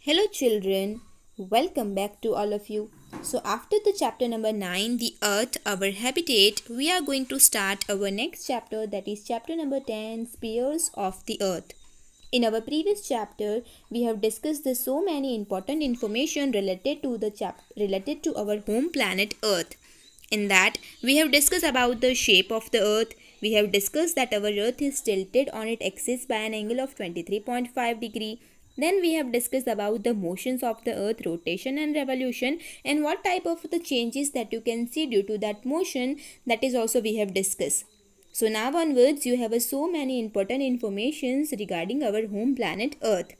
Hello, children. Welcome back to all of you. So, after the chapter number 9, the earth, our habitat, we are going to start our next chapter, that is chapter number 10, spheres of the earth. In our previous chapter, we have discussed the so many important information related to our home planet Earth. In that, we have discussed about the shape of the Earth. We have discussed that our Earth is tilted on its axis by an angle of 23.5 degree. Then we have discussed about the motions of the Earth, rotation and revolution, and what type of the changes that you can see due to that motion. That is also we have discussed. So now onwards you have so many important informations regarding our home planet Earth.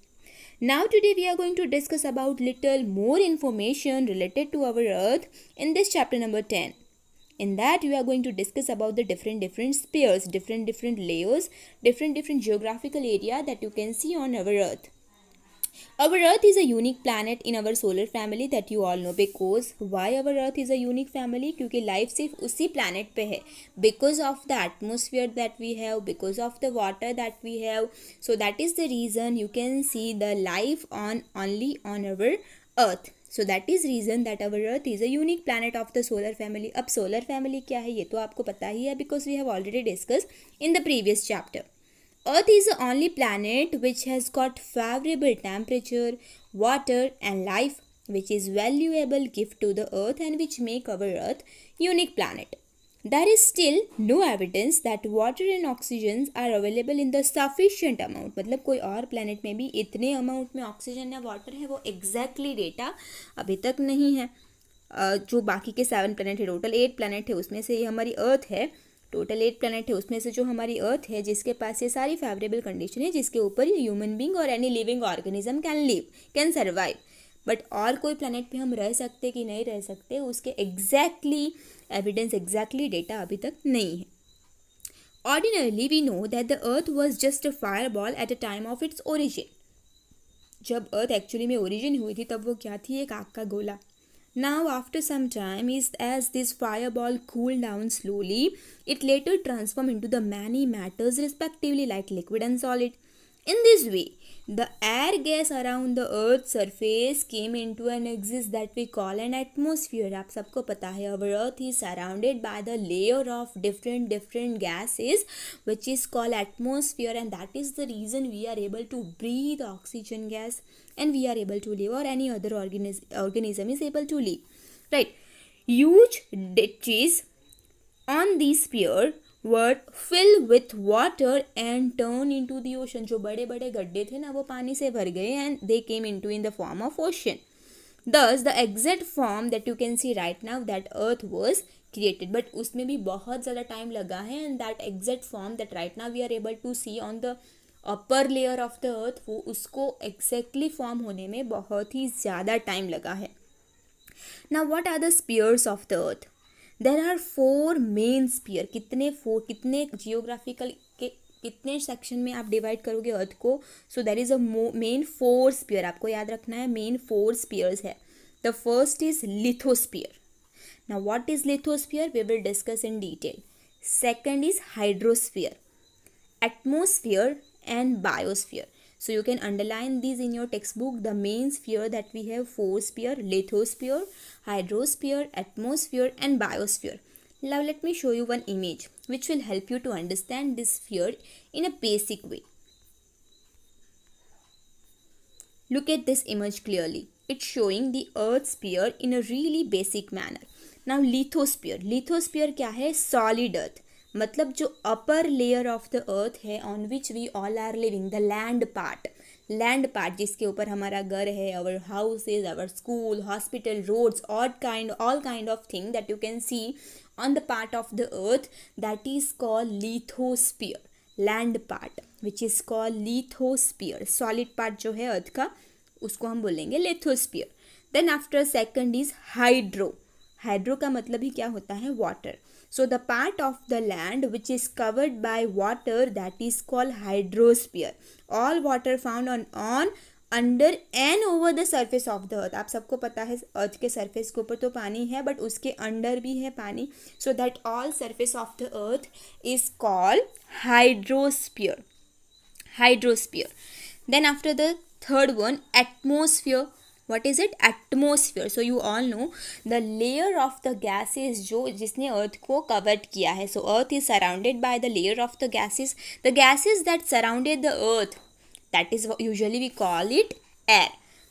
Now today we are going to discuss about little more information related to our Earth in this chapter number 10. In that we are going to discuss about the different spheres, different layers, different geographical area that you can see on our Earth. Our Earth is a unique planet in our solar family that you all know. Because why our Earth is a unique family? क्योंकि life सिर्फ उसी planet पे है. Because of the atmosphere that we have, because of the water that we have. So that is the reason you can see the life only on our Earth. So that is reason that our Earth is a unique planet of the solar family. अब solar family क्या है ये तो आपको पता ही है, because we have already discussed in the previous chapter. Earth is the only planet which has got favorable temperature, water and life, which is valuable gift to the earth and which make our earth unique planet. There is still no evidence that water and oxygen are available in the sufficient amount. मतलब कोई और planet में भी इतने amount में oxygen या water है वो exactly data अभी तक नहीं है. जो बाकी के 7 planet है, total 8 planet है, उसमें से ये हमारी earth है. टोटल 8 प्लैनेट है, उसमें से जो हमारी अर्थ है जिसके पास ये सारी फेवरेबल कंडीशन है, जिसके ऊपर ह्यूमन बींग और any living organism can survive. But और कोई प्लैनेट पे हम रह सकते कि नहीं रह सकते, उसके एग्जैक्टली एविडेंस, एग्जैक्टली डेटा अभी तक नहीं है. Ordinarily we know that the earth was just a fireball at a time of its origin. जब अर्थ एक्चुअली में ओरिजिन हुई थी तब वो क्या थी? एक आग का गोला. Now after some time, as this fireball cooled down slowly, it later transformed into the many matters respectively like liquid and solid. In this way, the air gas around the earth's surface came into an existence that we call an atmosphere. आप सबको पता है our earth is surrounded by the layer of different gases which is called atmosphere, and that is the reason we are able to breathe oxygen gas and we are able to live, or any other organism is able to live. Right. Huge ditches on the sphere were filled with water and turned into the ocean. जो बड़े बड़े गड्ढे थे ना वो पानी से भर गए and they came into in the form of ocean. Thus the exact form that you can see right now that earth was created. But उसमें भी बहुत ज़्यादा टाइम लगा है, and that exact form that right now we are able to see on the upper layer of the earth, वो उसको exactly form होने में बहुत ही ज़्यादा टाइम लगा है. Now what are the spheres of the earth? There are 4 main sphere. कितने geographical के कितने सेक्शन में आप डिवाइड करोगे अर्थ को? So there is a main 4 sphere. आपको याद रखना है मेन 4 स्पीयर्स है. The first is lithosphere. Now what is lithosphere? We will discuss in detail. Second is hydrosphere, atmosphere and biosphere. So you can underline these in your textbook. The main sphere that we have 4 sphere: lithosphere, hydrosphere, atmosphere and biosphere. Now let me show you one image which will help you to understand this sphere in a basic way. Look at this image clearly. It's showing the earth sphere in a really basic manner. Now lithosphere. Lithosphere क्या है? Solid earth. मतलब जो upper layer of the earth है on which we all are living, the land part जिसके ऊपर हमारा घर है, our houses, our school, hospital, roads, all kind of thing that you can see on the part of the earth, that is called lithosphere. Land part which is called lithosphere. Solid part जो है earth का उसको हम बोलेंगे lithosphere. Then after second is hydro. Hydro का मतलब ही क्या होता है? Water. So the part of the land which is covered by water, that is called hydrosphere. All water found on under and over the surface of the earth. आप सबको पता है अर्थ के सरफेस के ऊपर तो पानी है बट उसके अंडर भी है पानी. So that all surface of the earth is called hydrosphere. Then after the Third one, atmosphere. What is it? Atmosphere. So you all know the layer of the gases जो जिसने अर्थ को covered किया है. So earth is surrounded by the layer of the gases. The gases that surrounded the earth, that is usually we call it air.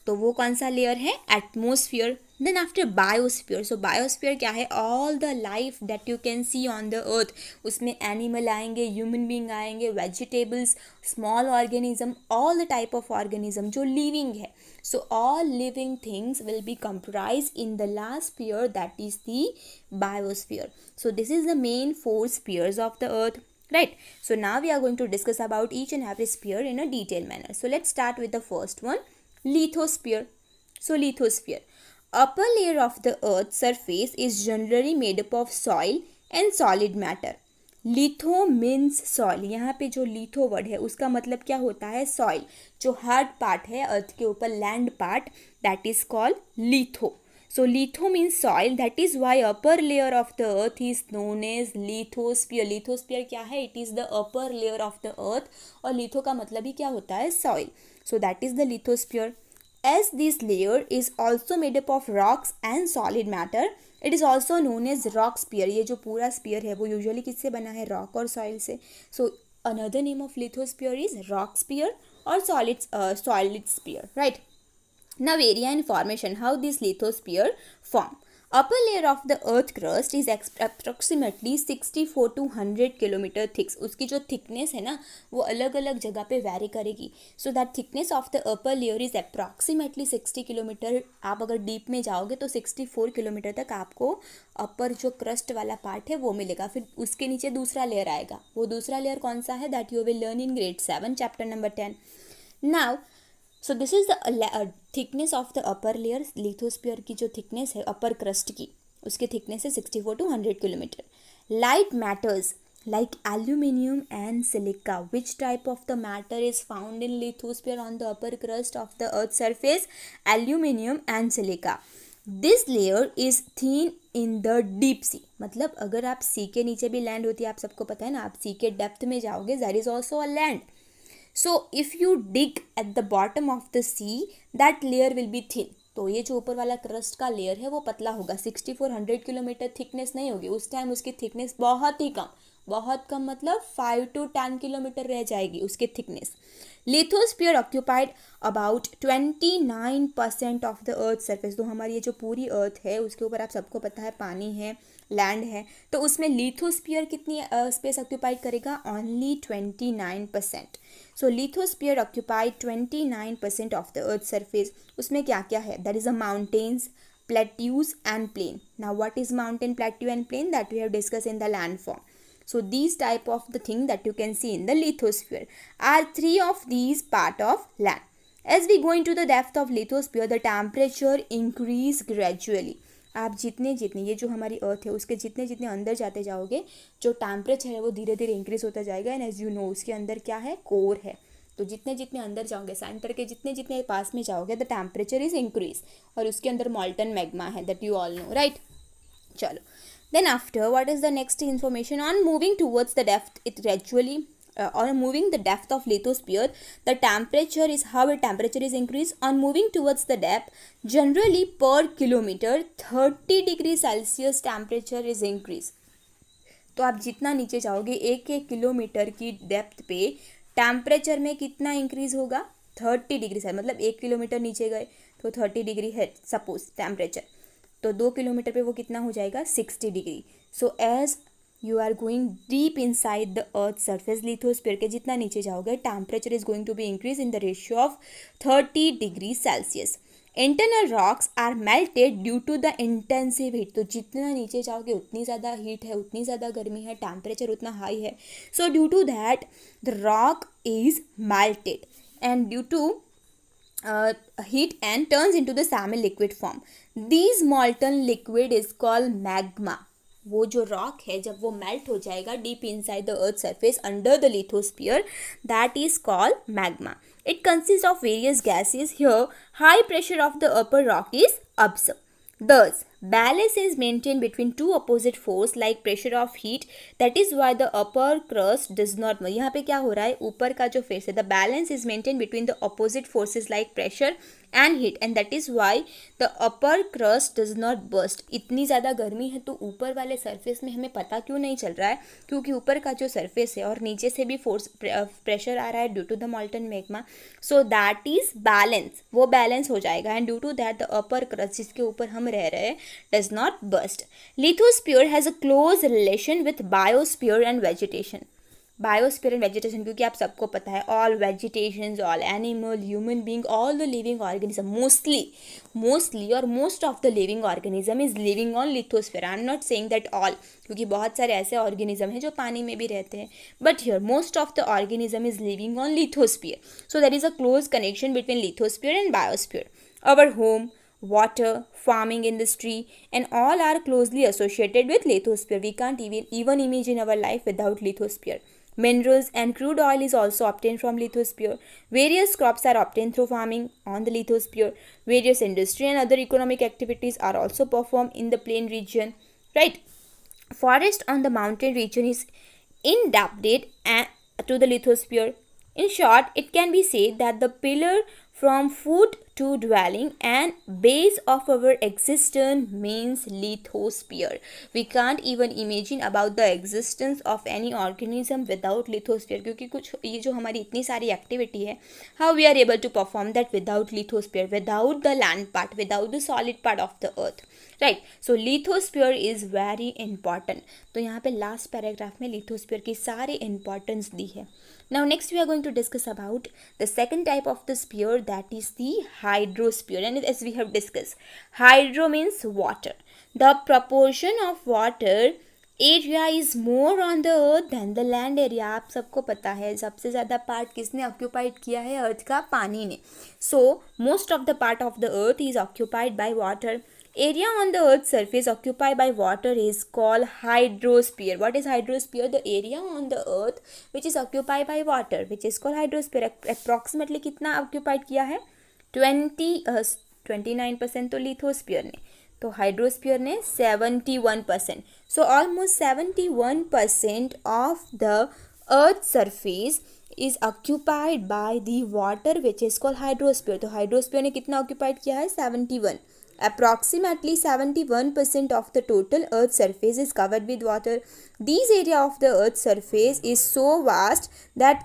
तो वो कौन सा layer है? Atmosphere. Then after biosphere. So biosphere क्या है? All the life that you can see on the earth. उसमें animal आएंगे, human being आएंगे, vegetables, small organism, all the type of organism जो लिविंग है. So all living things will be comprise in the last sphere, that is the biosphere. So this is the main 4 spheres of the earth. Right, so now we are going to discuss about each and every sphere in a detailed manner. So let's start with the first one, lithosphere. So lithosphere, upper layer of the earth's surface is generally made up of soil and solid matter. Litho means soil. यहाँ पे जो litho word है उसका मतलब क्या होता है? Soil. जो हार्ड पार्ट है अर्थ के ऊपर, land part, that is called litho. So litho means soil. That is why upper layer of the earth is known as lithosphere. Lithosphere क्या है? It is the upper layer of the earth. और litho का मतलब ही क्या होता है? Soil. So that is the lithosphere. As this layer is also made up of rocks and solid matter, it is also known as rock sphere. ये जो पूरा sphere है वो usually किससे बना है? rock और soil से. So another name of lithosphere is rock sphere or solid sphere, right? Now area and formation, how this lithosphere form. Upper layer of the earth crust is approximately 64 to 100 kilometre thick. उसकी जो thickness है ना वो अलग अलग जगह पे vary करेगी. So that thickness of the upper layer is approximately 60 kilometre. आप अगर डीप में जाओगे तो 64 किलोमीटर तक आपको अपर जो क्रस्ट वाला पार्ट है वो मिलेगा. फिर उसके नीचे दूसरा लेयर आएगा. वो दूसरा लेयर कौन सा है? That you will learn in grade 7 chapter number 10. Now so this is the thickness of the upper layer. Lithosphere की जो थिकनेस है अपर क्रस्ट की, उसकी थिकनेस है 64 to 100 kilometre. Light matters like aluminium and silica. Which type of the matter is found in lithosphere on the upper crust of the earth's surface? Aluminium and silica. This layer is thin in the deep sea. मतलब अगर आप सी के नीचे भी land होती है, आप सबको पता है ना, आप सी के डेप्थ में जाओगे, there is also a land. So if you dig at the bottom of the sea, that layer will be thin. तो ये जो ऊपर वाला क्रस्ट का लेयर है वो पतला होगा. 6400 किलोमीटर थिकनेस नहीं होगी. उस टाइम उसकी थिकनेस बहुत ही कम, बहुत कम मतलब 5 to 10 किलोमीटर रह जाएगी उसकी thickness. Lithosphere occupied about 29% of the earth surface. तो हमारी ये जो पूरी अर्थ है उसके ऊपर आप सबको पता है पानी है, लैंड है, तो उसमें लिथोस्फीयर कितनी स्पेस ऑक्यूपाइड करेगा? Only 29%. So lithosphere occupied 29% of the earth surface. उसमें क्या क्या है? That is a mountains, plateaus and plain. Now what is mountain, plateau and plain? That we have discussed in the landform. So these type of the thing that you can see in the lithosphere are 3 of these part of land. As we go into the depth of lithosphere, the temperature increase gradually. आप जितने जितने ये जो हमारी अर्थ है उसके जितने जितने अंदर जाते जाओगे जो टेम्परेचर है वो धीरे धीरे इंक्रीज होता जाएगा. एंड एज यू नो उसके अंदर क्या है? कोर है. तो जितने जितने अंदर जाओगे, सेंटर के जितने जितने पास में जाओगे, द टेम्परेचर इज इंक्रीज. और उसके अंदर मॉल्टन मैग्मा है, that you all no, right? चलो, then after what is the next information? On moving towards the depth, it gradually on moving the depth of lithosphere, the temperature is how a temperature is increased. On moving towards the depth, generally per kilometer 30 degree Celsius temperature is increased. तो आप जितना नीचे जाओगे 1-1 kilometre की depth पे temperature में कितना increase होगा? 30 डिग्री से. मतलब 1 किलोमीटर नीचे गए तो 30 डिग्री है सपोज टेम्परेचर, तो 2 किलोमीटर पे वो कितना हो जाएगा? 60 degree. So as you are going deep inside the earth surface, lithosphere के जितना नीचे जाओगे temperature is going to be increase in the ratio of 30 degree Celsius. Internal rocks are melted due to the intensive heat. तो जितना नीचे जाओगे उतनी ज़्यादा हीट है, उतनी ज़्यादा गर्मी है, टेम्परेचर उतना हाई है. So due to that the rock is melted and due to heat and turns into the semi liquid form. These molten liquid is called magma. वो जो रॉक है जब वो मेल्ट हो जाएगा deep inside the earth surface under the lithosphere, that is called magma. It consists of various gases. Here, high pressure of the upper rock is observed. Thus, balance is maintained between two opposite force like pressure of heat. That is why the upper crust does not move. यहाँ पे क्या हो रहा है, ऊपर का जो face है, the balance is maintained between the opposite forces like pressure and heat, and that is why the upper crust does not burst. इतनी ज़्यादा गर्मी है तो ऊपर वाले सरफेस में हमें पता क्यों नहीं चल रहा है, क्योंकि ऊपर का जो सरफेस है और नीचे से भी फोर्स प्रेशर आ रहा है due to the molten magma, so that is balance, वो बैलेंस हो जाएगा, and due to that the upper crust जिसके ऊपर हम रह रहे हैं does not burst. Lithosphere has a close relation with biosphere and vegetation. Biosphere and vegetation, क्योंकि आप सबको पता है all vegetations, all animal, human being, all the living organism, mostly और most of the living organism is living on lithosphere. I am not saying that all, क्योंकि बहुत सारे ऐसे ऑर्गेनिज्म हैं जो पानी में भी रहते हैं, but here most of the organism is living on lithosphere. So there is a close connection between lithosphere and biosphere. Our home, water, farming industry, and all are closely associated with lithosphere. We can't even imagine our life without lithosphere. Minerals and crude oil is also obtained from lithosphere. Various crops are obtained through farming on the lithosphere. Various industry and other economic activities are also performed in the plain region. Right? Forest on the mountain region is indebted to the lithosphere. In short, it can be said that the pillar from food to dwelling and base of our existence means lithosphere. We can't even imagine about the existence of any organism without lithosphere, क्योंकि कुछ ये जो हमारी इतनी सारी activity है, how we are able to perform that without lithosphere, without the land part, without the solid part of the earth. Right, so lithosphere is very important. तो यहाँ पे लास्ट पैराग्राफ में लिथोस्फीयर की सारी इंपॉर्टेंस दी है. Now next we are going to discuss about the second type of the sphere, that is the hydrosphere. And as we have discuss, hydro means water. The proportion of water area is more on the earth than the land area. आप सबको पता है सबसे ज़्यादा part किसने occupied किया है, earth का, पानी ने. So most of the part of the earth is occupied by water. Area on the earth's surface occupied by water is called hydrosphere. What is hydrosphere? The area on the earth which is occupied by water, which is called hydrosphere. Approximately कितना occupied किया है? 29% तो lithosphere ने, तो hydrosphere ने 71%. So almost 71% of the earth's surface is occupied by the water which is called hydrosphere. तो hydrosphere ने कितना occupied किया है? 71. Approximately 71% of the total Earth's surface is covered with water. This area of the Earth's surface is so vast that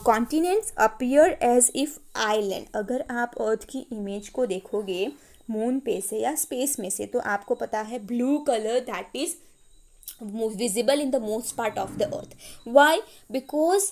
continents appear as if island. अगर आप अर्थ की image को देखोगे मून पे से या स्पेस में से, तो आपको पता है blue colour that is visible in the most part of the earth. Why? Because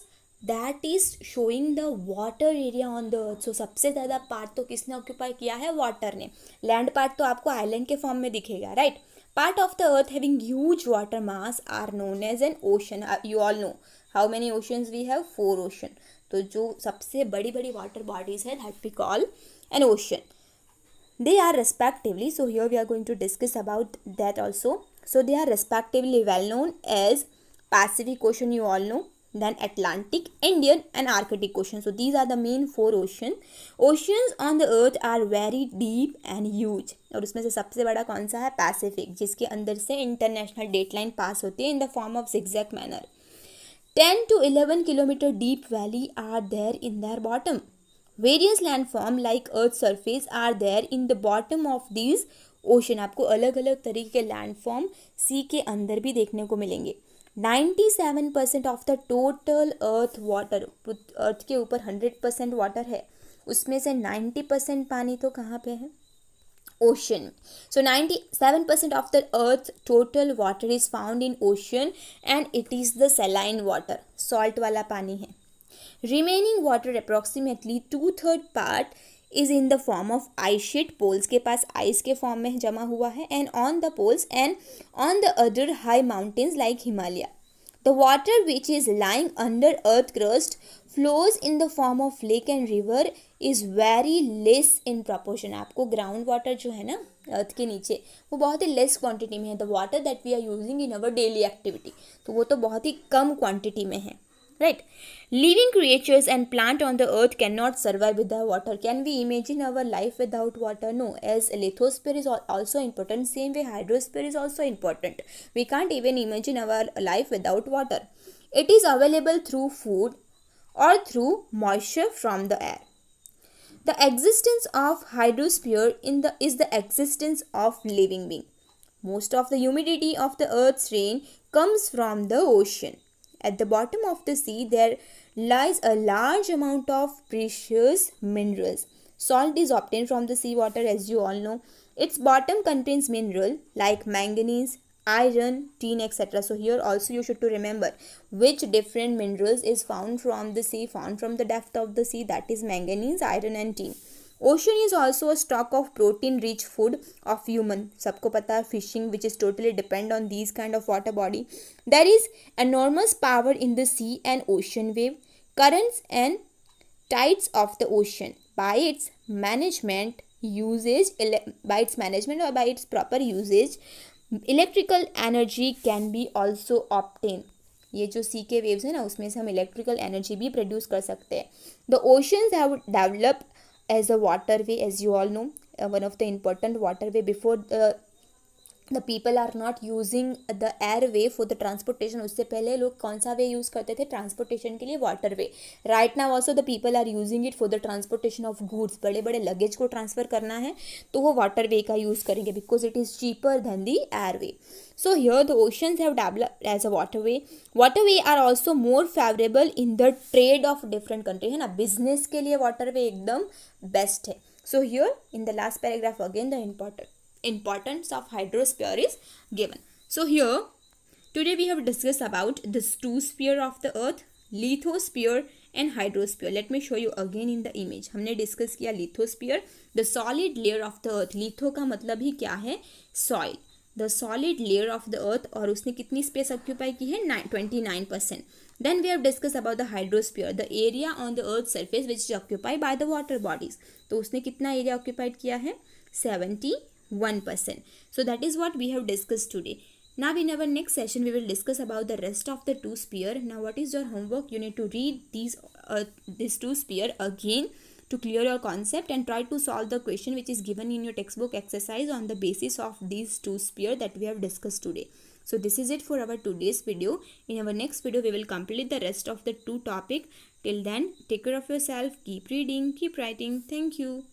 that is showing the water area on the earth. So सबसे ज़्यादा पार्ट तो किसने ऑक्यूपाई किया है? वाटर ने. लैंड पार्ट तो आपको आइलैंड के फॉर्म में दिखेगा, right? Part of the earth having huge water mass are known as an ocean. You all know how many oceans we have? 4 ocean. तो जो सबसे बड़ी बड़ी वाटर बॉडीज है that we call an ocean. They are respectively, so here we are going to discuss about that also. So they are respectively well known as Pacific Ocean, you all know, then Atlantic, Indian and Arctic Ocean. So these are the main 4 oceans. Oceans on the earth are very deep and huge. और उसमें से सबसे बड़ा कौन सा है? Pacific, जिसके अंदर से इंटरनेशनल डेट लाइन पास होती है in the form of zigzag manner. 10 to 11 kilometer deep valley are there in their bottom. Various landform like Earth's surface are there in the bottom of these ocean. आपको अलग अलग तरीके के landform सी के अंदर भी देखने को मिलेंगे. 97% of the total earth water, earth के ऊपर 100% वाटर है, उसमें से 90% पानी तो कहाँ पे है? Ocean. So 97% of the earth total water is found in ocean and it is the saline water, salt वाला पानी है. Remaining water approximately 2/3 part is in the form of ice sheet. Poles के पास आइस के form में जमा हुआ है, and on the poles and on the other high mountains like Himalaya. The water which is lying under earth crust flows in the form of lake and river is very less in proportion. आपको ground water जो है ना अर्थ के नीचे, वो बहुत ही less quantity में है. The water that we are using in our daily activity, तो वो तो बहुत ही कम क्वांटिटी में है, right? Living creatures and plant on the earth cannot survive without water. Can we imagine our life without water? No. As lithosphere is also important, same way hydrosphere is also important. We can't even imagine our life without water. It is available through food or through moisture from the air. The existence of hydrosphere is the existence of living being. Most of the humidity of the earth's rain comes from the ocean. At the bottom of the sea there lies a large amount of precious minerals. Salt is obtained from the seawater, as you all know. Its bottom contains mineral like manganese, iron, tin, etc. So here also you should to remember which different minerals is found from the sea, found from the depth of the sea, that is manganese, iron and tin. Ocean is also a stock of protein rich food of human. सबको पता है fishing which is totally depend on these kind of water body. There is enormous power in the sea and ocean wave, currents and tides of the ocean. By its management or by its proper usage, electrical energy can be also obtained. ये जो सी के waves है ना, उसमें से हम electrical energy भी produce कर सकते हैं. The oceans have developed as a waterway, as you all know, one of the important waterway. Before the people are not using the airway for the transportation, उससे पहले लोग कौन सा वे यूज़ करते थे ट्रांसपोर्टेशन के लिए? Waterway. Right now also the people are using it for the transportation of goods. बड़े बड़े लगेज को ट्रांसफर करना है तो वो वाटरवे का यूज़ करेंगे because it is cheaper than the airway. So here the oceans have developed as a waterway. Waterway are also more favorable in the trade of different country, है ना. Business के लिए waterway एकदम best है. So here in the last paragraph again the importance of hydrosphere is given. So here today we have discussed about the two sphere of the earth, lithosphere and hydrosphere. Let me show you again in the image. हमने discuss किया lithosphere, the solid layer of the earth. litho का मतलब ही क्या है? soil. The solid layer of the earth. और उसने कितनी space occupy की है? 29%. Then we have discussed about the hydrosphere, the area on the earth's surface which is occupied by the water bodies. तो उसने कितना एरिया ऑक्यूपाइड किया है? 71%. So that is what we have discussed today. Now in our next session we will discuss about the rest of the two sphere. Now what is your homework? You need to read these two sphere again to clear your concept and try to solve the question which is given in your textbook exercise on the basis of these two sphere that we have discussed today. So this is it for our today's video. In our next video we will complete the rest of the two topic. Till then, take care of yourself, keep reading, keep writing. Thank you.